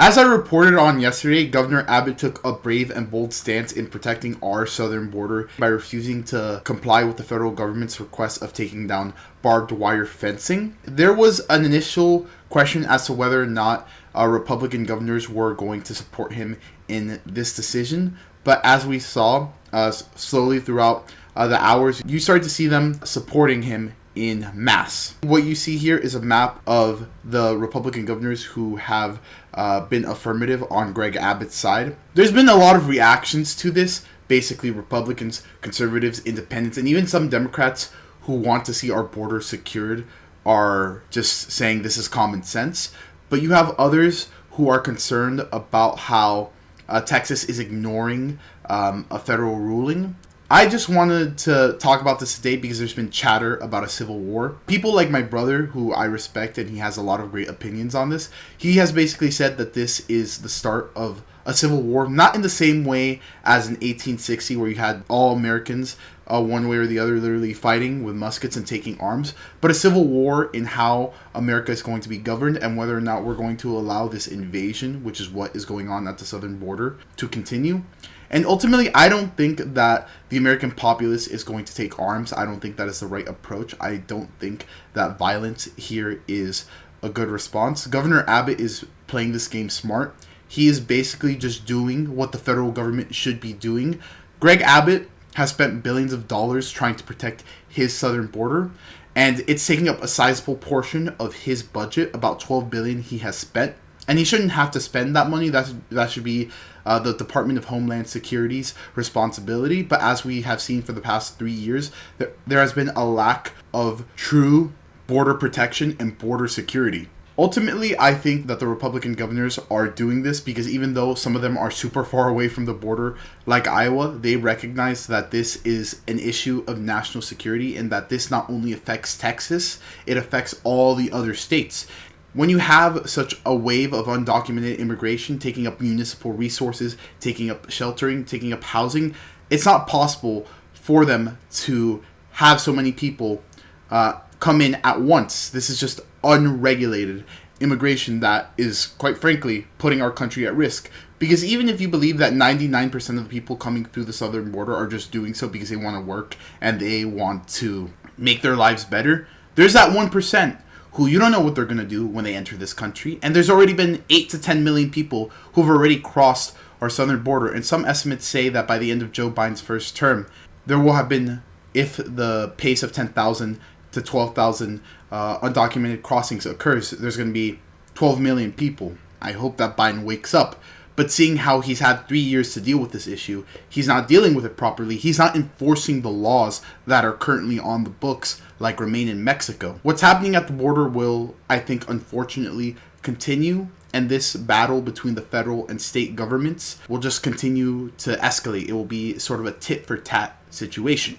As I reported on yesterday, Governor Abbott took a brave and bold stance in protecting our southern border by refusing to comply with the federal government's request of taking down barbed wire fencing. There was an initial question as to whether or not Republican governors were going to support him in this decision, but as we saw slowly throughout the hours, you started to see them supporting him in mass. What you see here is a map of the Republican governors who have been affirmative on Greg Abbott's side. There's been a lot of reactions to this. Basically, Republicans, conservatives, independents, and even some Democrats who want to see our border secured are just saying this is common sense. But you have others who are concerned about how Texas is ignoring a federal ruling. I just wanted to talk about this today because there's been chatter about a civil war. People like my brother, who I respect, and he has a lot of great opinions on this, he has basically said that this is the start of a civil war, not in the same way as in 1860 where you had all Americans, one way or the other, literally fighting with muskets and taking arms, but a civil war in how America is going to be governed and whether or not we're going to allow this invasion, which is what is going on at the southern border, to continue. And ultimately, I don't think that the American populace is going to take arms. I don't think that is the right approach. I don't think that violence here is a good response. Governor Abbott is playing this game smart. He is basically just doing what the federal government should be doing. Greg Abbott has spent billions of dollars trying to protect his southern border, and it's taking up a sizable portion of his budget, about $12 billion he has spent. And he shouldn't have to spend that money. That should be the Department of Homeland Security's responsibility. But as we have seen for the past 3 years, there has been a lack of true border protection and border security. Ultimately, I think that the Republican governors are doing this because even though some of them are super far away from the border, like Iowa, they recognize that this is an issue of national security and that this not only affects Texas, it affects all the other states. When you have such a wave of undocumented immigration taking up municipal resources, taking up sheltering, taking up housing, it's not possible for them to have so many people come in at once. This is just unregulated immigration that is, quite frankly, putting our country at risk. Because even if you believe that 99% of the people coming through the southern border are just doing so because they want to work and they want to make their lives better, there's that 1% who you don't know what they're going to do when they enter this country. And there's already been 8 to 10 million people who've already crossed our southern border. And some estimates say that by the end of Joe Biden's first term, there will have been, if the pace of 10,000 to 12,000 undocumented crossings occurs, there's going to be 12 million people. I hope that Biden wakes up. But seeing how he's had 3 years to deal with this issue, he's not dealing with it properly. He's not enforcing the laws that are currently on the books, like Remain in Mexico. What's happening at the border will, I think, unfortunately continue. And this battle between the federal and state governments will just continue to escalate. It will be sort of a tit for tat situation.